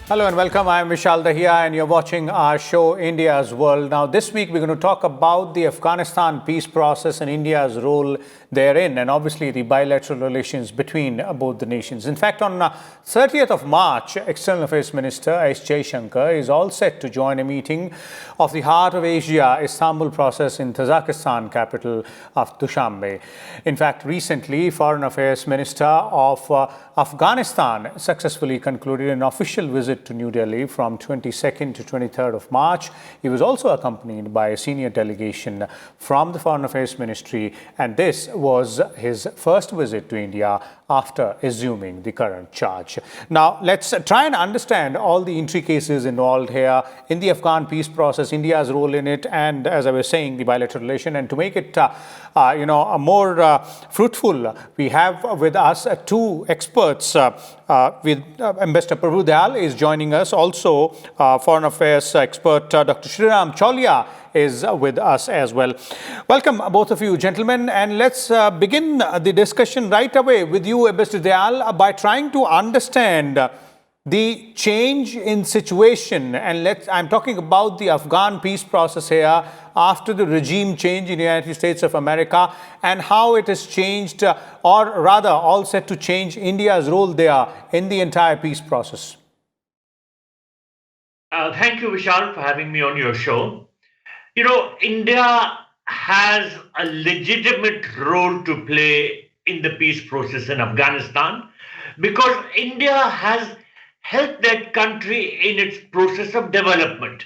Hello and welcome. I am Vishal Dahiya and you're watching our show India's World. Now this week we're going to talk about the Afghanistan peace process and India's role therein, and obviously the bilateral relations between both the nations. In fact, on 30th of March, External Affairs Minister S Jaishankar is all set to join a meeting of the Heart of Asia-Istanbul Process in Tajikistan capital of Dushanbe. In fact, recently Foreign Affairs Minister of Afghanistan successfully concluded an official visit to New Delhi from 22nd to 23rd of March. He was also accompanied by a senior delegation from the Foreign Affairs Ministry, and this was his first visit to India after assuming the current charge. Now, let's try and understand all the intricacies involved here in the Afghan peace process, India's role in it, and as I was saying, the bilateral relation. And to make it, more fruitful, we have with us two experts. With Ambassador Prabhu Dayal is joining us. Also, Foreign Affairs expert Dr. Sreeram Chaulia is with us as well. Welcome, both of you, gentlemen. And let's begin the discussion right away with you, Ambassador Dayal, by trying to understand the change in situation. And I'm talking about the Afghan peace process here after the regime change in the United States of America, and how it has changed, or rather all set to change, India's role there in the entire peace process. Thank you, Vishal, for having me on your show. You know, India has a legitimate role to play in the peace process in Afghanistan because India has helped that country in its process of development.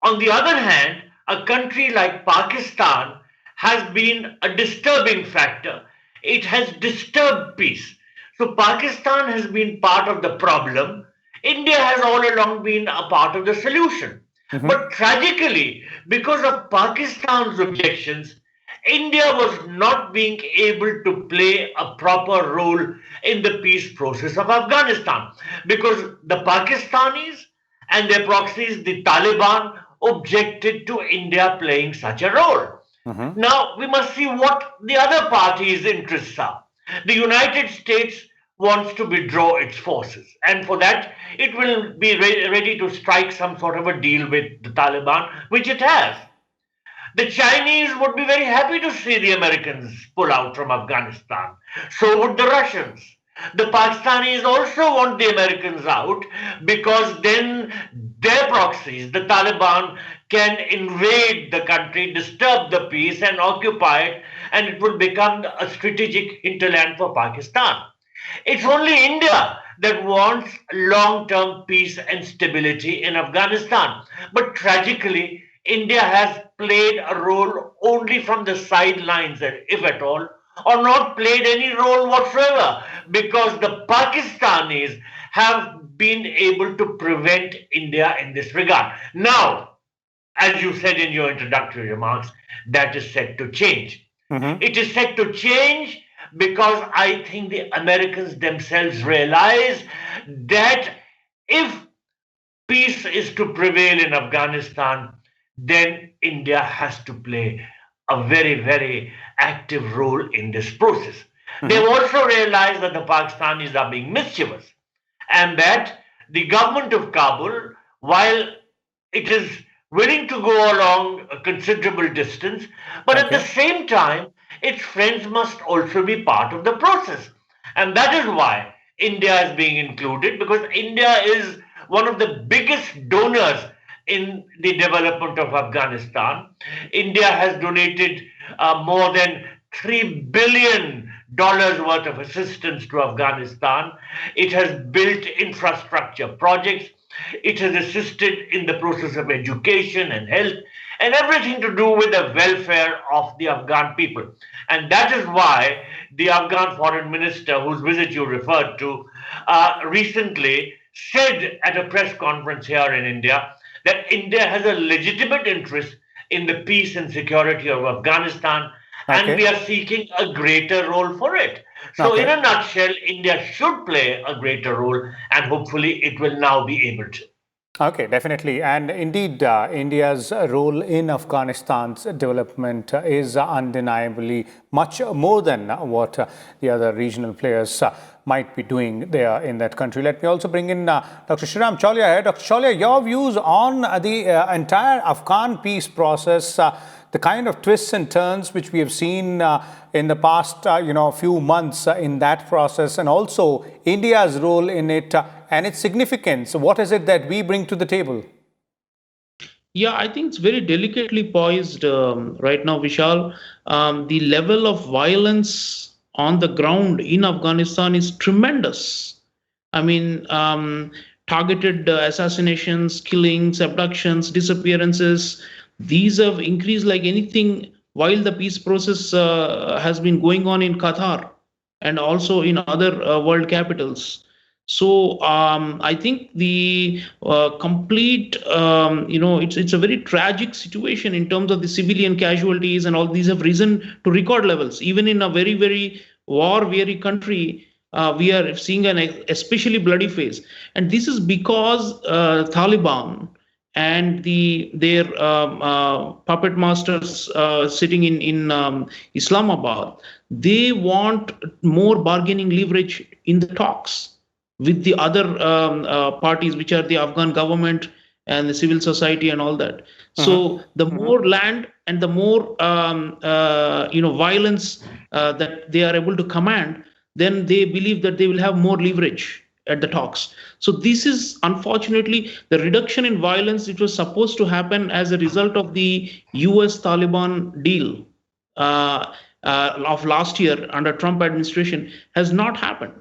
On the other hand, a country like Pakistan has been a disturbing factor. It has disturbed peace. So Pakistan has been part of the problem. India has all along been a part of the solution. But tragically, because of Pakistan's objections, India was not being able to play a proper role in the peace process of Afghanistan because the Pakistanis and their proxies, the Taliban, objected to India playing such a role. Now, we must see what the other party's interests are. The United States wants to withdraw its forces, and for that, it will be ready to strike some sort of a deal with the Taliban, which it has. The Chinese would be very happy to see the Americans pull out from Afghanistan. So would the Russians. The Pakistanis also want the Americans out because then their proxies, the Taliban, can invade the country, disturb the peace and occupy it, and it will become a strategic hinterland for Pakistan. It's only India that wants long-term peace and stability in Afghanistan. But tragically, India has played a role only from the sidelines, if at all, or not played any role whatsoever, because the Pakistanis have been able to prevent India in this regard. Now, as you said in your introductory remarks, that is set to change. It is set to change because I think the Americans themselves realize that if peace is to prevail in Afghanistan, then India has to play a very, very active role in this process. They've also realized that the Pakistanis are being mischievous and that the government of Kabul, while it is willing to go along a considerable distance, but at the same time, its friends must also be part of the process. And that is why India is being included, because India is one of the biggest donors in the development of Afghanistan. India has donated more than $3 billion worth of assistance to Afghanistan. It has built infrastructure projects. It has assisted in the process of education and health and everything to do with the welfare of the Afghan people. And that is why the Afghan Foreign Minister, whose visit you referred to, recently said at a press conference here in India that India has a legitimate interest in the peace and security of Afghanistan, and we are seeking a greater role for it. So in a nutshell, India should play a greater role, and hopefully it will now be able to. Okay, definitely. And indeed, India's role in Afghanistan's development is undeniably much more than what the other regional players might be doing there in that country. Let me also bring in Dr. Sreeram Chaulia here. Dr. Chaulia, your views on the entire Afghan peace process, the kind of twists and turns which we have seen in the past, few months in that process, and also India's role in it and its significance. What is it that we bring to the table? Yeah, I think it's very delicately poised right now, Vishal. The level of violence on the ground in Afghanistan is tremendous. I mean, targeted assassinations, killings, abductions, disappearances, these have increased like anything while the peace process has been going on in Qatar and also in other world capitals. So I think the complete, it's a very tragic situation in terms of the civilian casualties, and all these have risen to record levels. Even in a very, very war-weary country, we are seeing an especially bloody phase. And this is because Taliban and their puppet masters sitting in Islamabad, they want more bargaining leverage in the talks with the other parties, which are the Afghan government and the civil society and all that. So the more land and the more violence that they are able to command, then they believe that they will have more leverage at the talks. So this is unfortunately the reduction in violence which was supposed to happen as a result of the US Taliban deal of last year under Trump administration has not happened.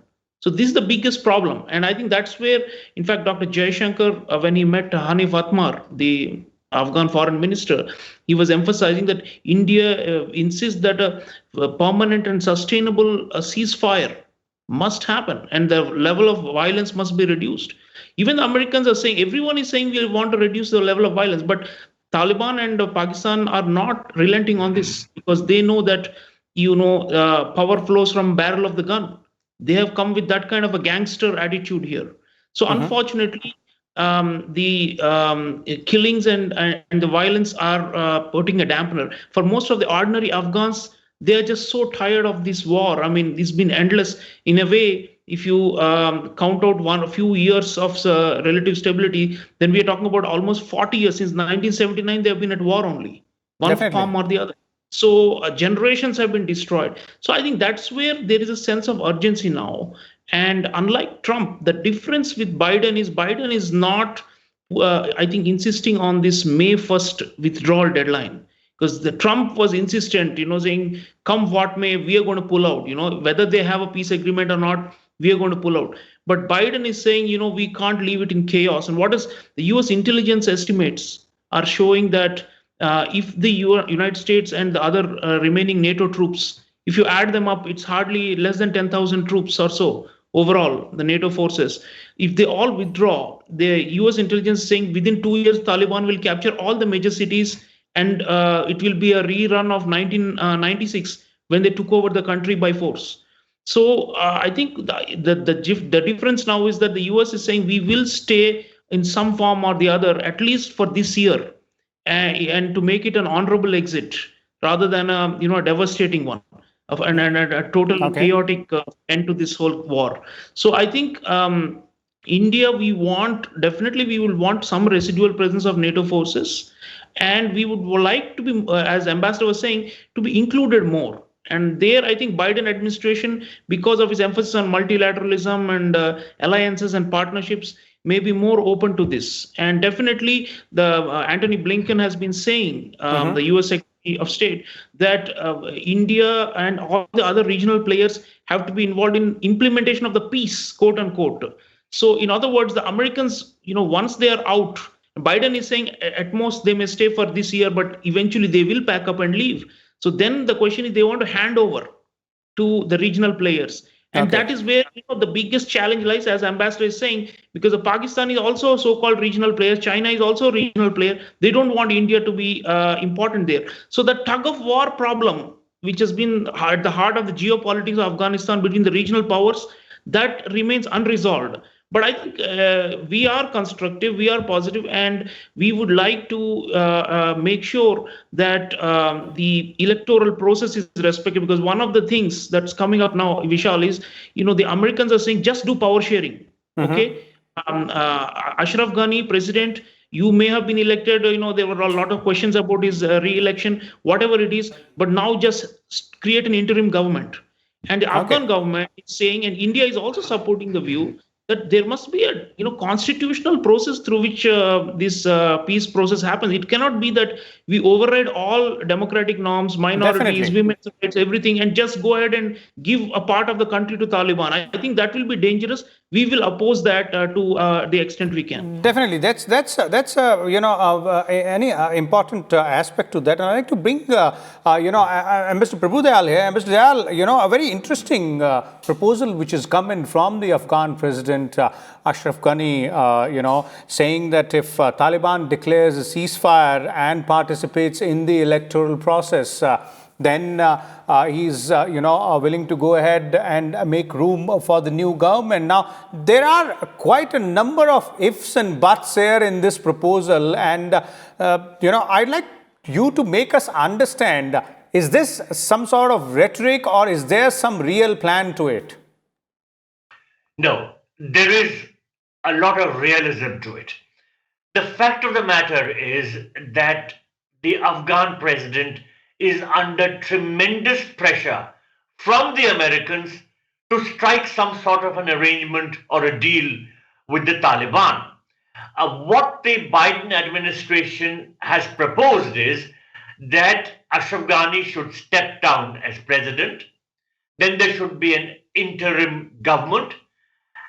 So this is the biggest problem. And I think that's where, in fact, Dr. Jaishankar, when he met Hanif Atmar, the Afghan Foreign Minister, he was emphasizing that India insists that a permanent and sustainable ceasefire must happen and the level of violence must be reduced. Even the Americans are saying, everyone is saying we want to reduce the level of violence, but Taliban and Pakistan are not relenting on this because they know that, power flows from barrel of the gun. They have come with that kind of a gangster attitude here. So unfortunately, the killings and the violence are putting a dampener. For most of the ordinary Afghans, they are just so tired of this war. I mean, it's been endless. In a way, if you count out a few years of relative stability, then we are talking about almost 40 years. Since 1979, they have been at war only, one form or the other. So generations have been destroyed. So I think that's where there is a sense of urgency now. And unlike Trump, the difference with Biden is not, I think, insisting on this May 1st withdrawal deadline. Because the Trump was insistent, saying, come what may, we are going to pull out. Whether they have a peace agreement or not, we are going to pull out. But Biden is saying, we can't leave it in chaos. And what is the US intelligence estimates are showing that if the United States and the other remaining NATO troops, if you add them up, it's hardly less than 10,000 troops or so overall, the NATO forces. If they all withdraw, the US intelligence is saying within 2 years, Taliban will capture all the major cities, and it will be a rerun of 1996 when they took over the country by force. So I think the difference now is that the US is saying we will stay in some form or the other, at least for this year, and to make it an honorable exit rather than a devastating one and a total chaotic end to this whole war. So I think India, we will want some residual presence of NATO forces, and we would like to be, as Ambassador was saying, to be included more. And there, I think Biden administration, because of his emphasis on multilateralism and alliances and partnerships, may be more open to this. And definitely, the Antony Blinken has been saying, the US Secretary of State, that India and all the other regional players have to be involved in implementation of the peace, quote unquote. So, in other words, the Americans, once they are out, Biden is saying at most they may stay for this year, but eventually they will pack up and leave. So then the question is, they want to hand over to the regional players. And that is where the biggest challenge lies, as Ambassador is saying, because Pakistan is also a so-called regional player. China is also a regional player. They don't want India to be important there. So the tug of war problem, which has been at the heart of the geopolitics of Afghanistan between the regional powers, that remains unresolved. But I think we are constructive, we are positive, and we would like to make sure that the electoral process is respected. Because one of the things that's coming up now, Vishal, is the Americans are saying just do power sharing. Okay, Ashraf Ghani, president, you may have been elected. There were a lot of questions about his re-election, whatever it is. But now just create an interim government. And the Afghan government is saying, and India is also supporting the view that there must be a constitutional process through which this peace process happens. It cannot be that we override all democratic norms, minorities, Definitely. women's rights, everything, and just go ahead and give a part of the country to Taliban. I think that will be dangerous. We will oppose that to the extent we can. Definitely, that's any important aspect to that, and I'd like to bring Mr. Prabhu Dayal here. Mr. Dayal, a very interesting proposal which has come in from the Afghan President Ashraf Ghani, saying that if Taliban declares a ceasefire and participates in the electoral process, then he's willing to go ahead and make room for the new government. Now, there are quite a number of ifs and buts here in this proposal, and I'd like you to make us understand, is this some sort of rhetoric or is there some real plan to it? No, there is a lot of realism to it. The fact of the matter is that the Afghan president is under tremendous pressure from the Americans to strike some sort of an arrangement or a deal with the Taliban. What the Biden administration has proposed is that Ashraf Ghani should step down as president, then there should be an interim government,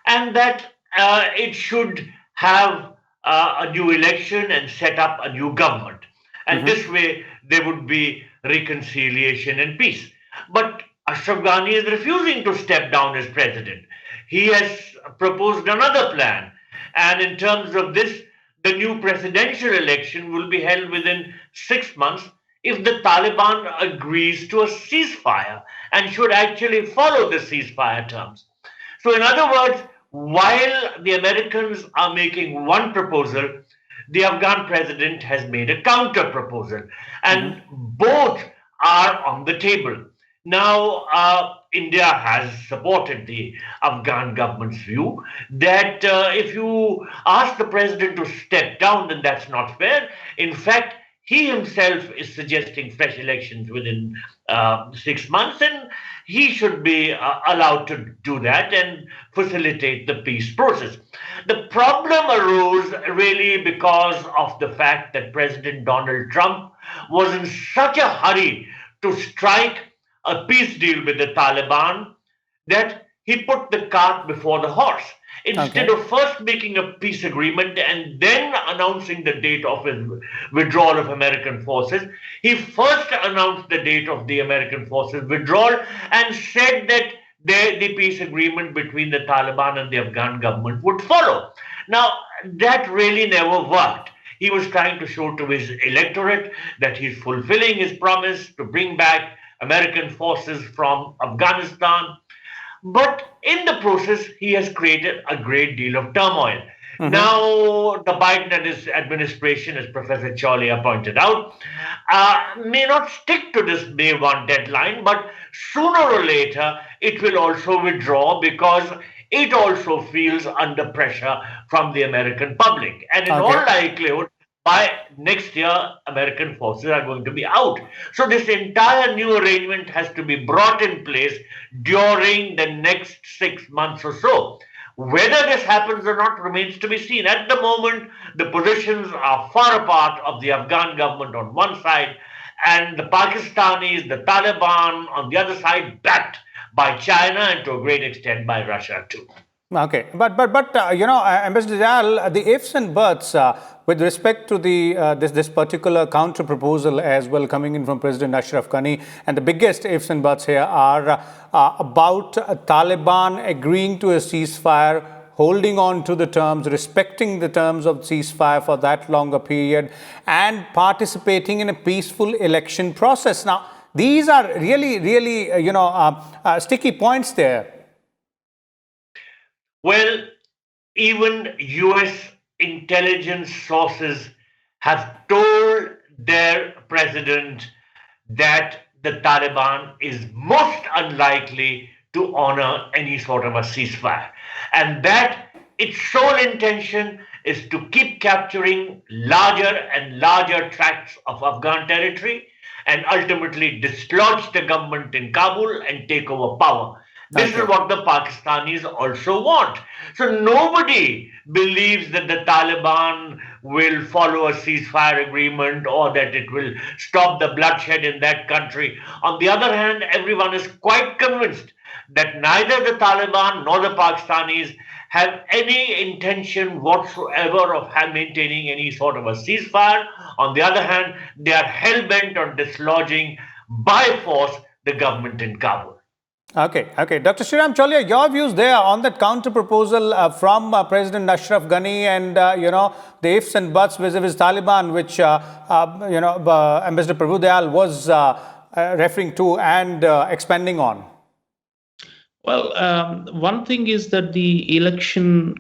and that it should have a new election and set up a new government. And this way, there would be reconciliation and peace. But Ashraf Ghani is refusing to step down as president. He has proposed another plan. And in terms of this, the new presidential election will be held within 6 months if the Taliban agrees to a ceasefire and should actually follow the ceasefire terms. So, in other words, while the Americans are making one proposal, the Afghan president has made a counter proposal, and both are on the table. Now, India has supported the Afghan government's view that if you ask the president to step down, then that's not fair. In fact, he himself is suggesting fresh elections within 6 months, and he should be allowed to do that and facilitate the peace process. The problem arose really because of the fact that President Donald Trump was in such a hurry to strike a peace deal with the Taliban that he put the cart before the horse. Instead of first making a peace agreement and then announcing the date of his withdrawal of American forces, he first announced the date of the American forces withdrawal and said that the peace agreement between the Taliban and the Afghan government would follow. Now, that really never worked. He was trying to show to his electorate that he's fulfilling his promise to bring back American forces from Afghanistan. But in the process, he has created a great deal of turmoil. Now, the Biden and his administration, as Professor Chaulia pointed out, may not stick to this May 1 deadline, but sooner or later, it will also withdraw because it also feels under pressure from the American public. And in all likelihood, by next year, American forces are going to be out. So this entire new arrangement has to be brought in place during the next 6 months or so. Whether this happens or not remains to be seen. At the moment, the positions are far apart of the Afghan government on one side and the Pakistanis, the Taliban on the other side, backed by China and to a great extent by Russia too. Okay, but Ambassador Dayal, the ifs and buts with respect to the this particular counter proposal as well coming in from President Ashraf Ghani, and the biggest ifs and buts here are about Taliban agreeing to a ceasefire, holding on to the terms, respecting the terms of ceasefire for that longer period, and participating in a peaceful election process. Now, these are really sticky points there. Well, even US intelligence sources have told their president that the Taliban is most unlikely to honor any sort of a ceasefire, and that its sole intention is to keep capturing larger and larger tracts of Afghan territory and ultimately dislodge the government in Kabul and take over power. This is Okay. what the Pakistanis also want. So nobody believes that the Taliban will follow a ceasefire agreement or that it will stop the bloodshed in that country. On the other hand, everyone is quite convinced that neither the Taliban nor the Pakistanis have any intention whatsoever of maintaining any sort of a ceasefire. On the other hand, they are hell bent on dislodging by force the government in Kabul. Okay. Dr. Sreeram Chaulia, your views there on that counter proposal from President Ashraf Ghani and the ifs and buts vis-a-vis Taliban, which Ambassador Prabhu Dayal was referring to and expanding on. Well, one thing is that the election,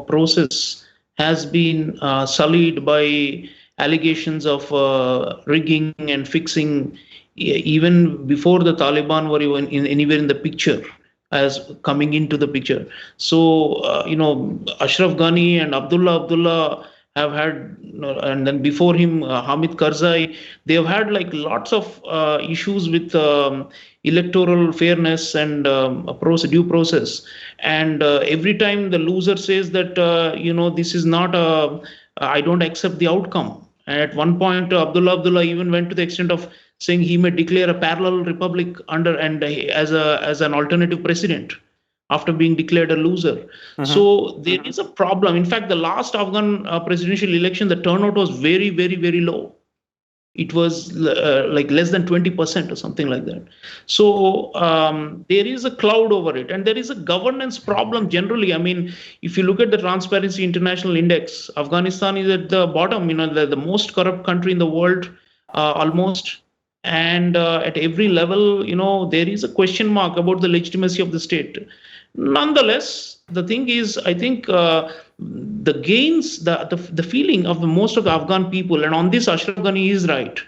process has been sullied by allegations of rigging and fixing, even before the Taliban were even anywhere in the picture, as coming into the picture. So, Ashraf Ghani and Abdullah have had, and then before him, Hamid Karzai, they have had like lots of issues with electoral fairness and due process. And every time the loser says that, this is not I don't accept the outcome. And at one point, Abdullah even went to the extent of saying he may declare a parallel republic as an alternative president after being declared a loser. So there is a problem. In fact, the last Afghan presidential election, the turnout was very, very, very low. It was like less than 20% or something like that. So there is a cloud over it, and there is a governance problem generally. I mean, if you look at the Transparency International Index, Afghanistan is at the bottom, the most corrupt country in the world, almost. And at every level, there is a question mark about the legitimacy of the state. Nonetheless, the thing is, I think the gains, the feeling of most of the Afghan people, and on this Ashraf Ghani is right,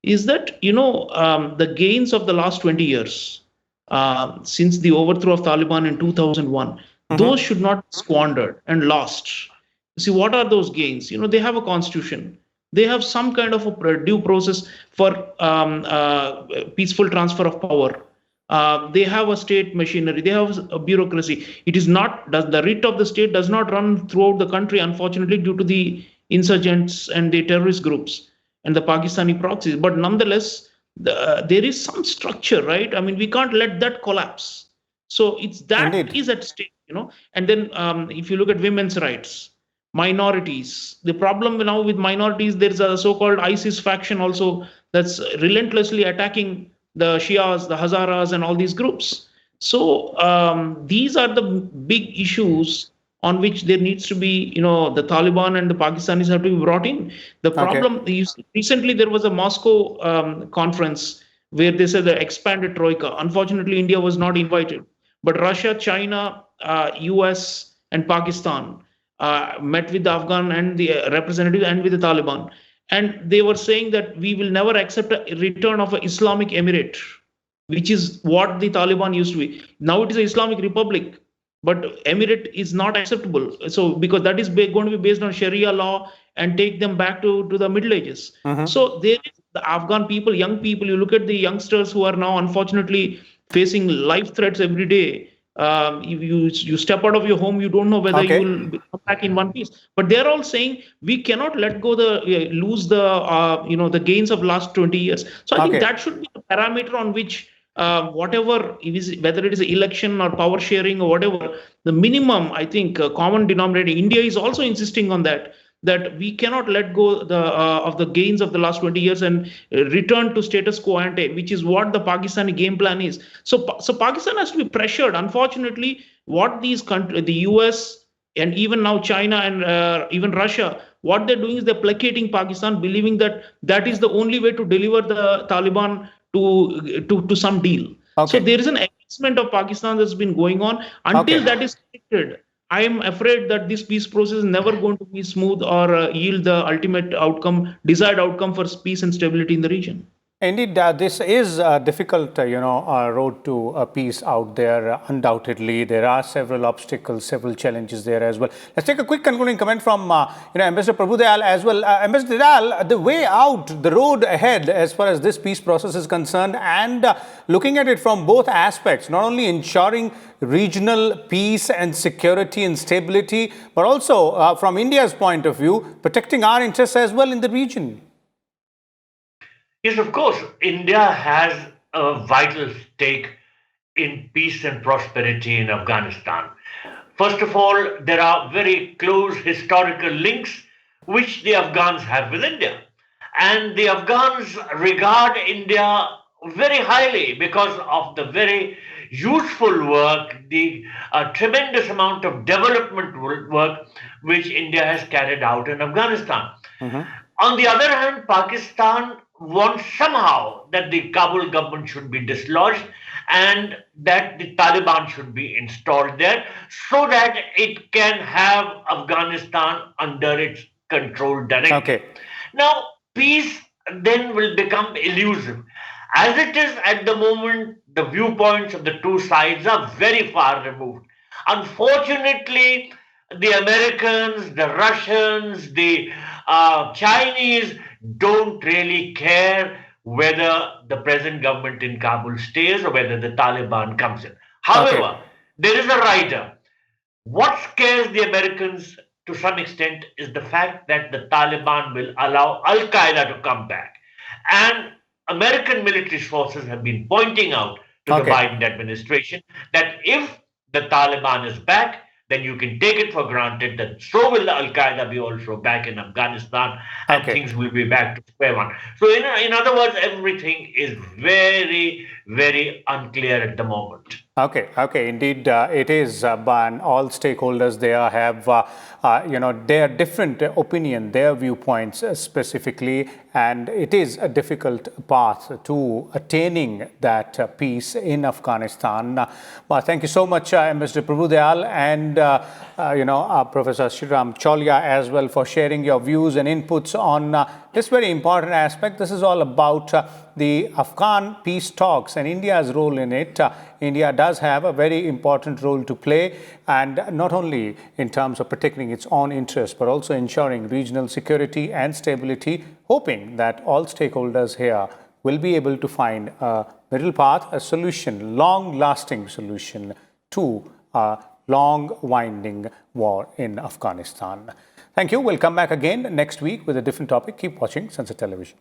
is that, the gains of the last 20 years, since the overthrow of Taliban in 2001, those should not be squandered and lost. See, what are those gains? They have a constitution. They have some kind of a due process for peaceful transfer of power. They have a state machinery. They have a bureaucracy. It is not, the writ of the state does not run throughout the country, unfortunately, due to the insurgents and the terrorist groups and the Pakistani proxies. But nonetheless, there is some structure, right? I mean, we can't let that collapse. So Indeed. is at stake, And then if you look at women's rights, minorities, the problem now with minorities, there's a so-called ISIS faction also that's relentlessly attacking the Shias, the Hazaras, and all these groups. So these are the big issues on which there needs to be, the Taliban and the Pakistanis have to be brought in. The problem, recently there was a Moscow conference where they said the expanded troika. Unfortunately, India was not invited. But Russia, China, US, and Pakistan met with the Afghan and the representative and with the Taliban. And they were saying that we will never accept a return of an Islamic Emirate, which is what the Taliban used to be. Now it is an Islamic Republic, but Emirate is not acceptable. So because that is going to be based on Sharia law and take them back to the Middle Ages. So there is the Afghan people, young people, you look at the youngsters who are now unfortunately facing life threats every day. You step out of your home, you don't know whether you will come back in one piece. But they're all saying we cannot let go lose the gains of last 20 years. So I think that should be the parameter on which whatever it is, whether it is an election or power sharing or whatever, the minimum, I think, common denominator. India is also insisting on that we cannot let go of the gains of the last 20 years and return to status quo ante, which is what the Pakistani game plan is. So Pakistan has to be pressured. Unfortunately, what these countries, the US and even now China and even Russia, what they're doing is they're placating Pakistan, believing that is the only way to deliver the Taliban to some deal. So there is an assessment of Pakistan that's been going on until that is corrected. I am afraid that this peace process is never going to be smooth or yield the ultimate outcome, desired outcome for peace and stability in the region. Indeed, this is a difficult, road to peace out there. Undoubtedly, there are several obstacles, several challenges there as well. Let's take a quick concluding comment from, Ambassador Prabhu Dayal as well. Ambassador Dayal, the way out, the road ahead, as far as this peace process is concerned, and looking at it from both aspects, not only ensuring regional peace and security and stability, but also from India's point of view, protecting our interests as well in the region. Yes, of course, India has a vital stake in peace and prosperity in Afghanistan. First of all, there are very close historical links which the Afghans have with India. And the Afghans regard India very highly because of the very useful work, the tremendous amount of development work which India has carried out in Afghanistan. On the other hand, Pakistan wants somehow that the Kabul government should be dislodged and that the Taliban should be installed there so that it can have Afghanistan under its control directly. Okay. Now, peace then will become elusive. As it is at the moment, the viewpoints of the two sides are very far removed. Unfortunately, the Americans, the Russians, the Chinese don't really care whether the present government in Kabul stays or whether the Taliban comes in. However, there is a rider. What scares the Americans to some extent is the fact that the Taliban will allow Al-Qaeda to come back. And American military sources have been pointing out to the Biden administration that if the Taliban is back, then you can take it for granted that so will Al-Qaeda be also back in Afghanistan and things will be back to square one. So in other words, everything is very, very unclear at the moment. Okay, indeed, it is, and all stakeholders there have, their different opinion, their viewpoints specifically, and it is a difficult path to attaining that peace in Afghanistan. But thank you so much, Mr. Prabhu Dayal and, Professor Sreeram Chaulia as well for sharing your views and inputs on this very important aspect. This is all about the Afghan peace talks and India's role in it. India does have a very important role to play, and not only in terms of protecting its own interests, but also ensuring regional security and stability, hoping that all stakeholders here will be able to find a middle path, a solution, long-lasting solution to a long-winding war in Afghanistan. Thank you. We'll come back again next week with a different topic. Keep watching Sansad Television.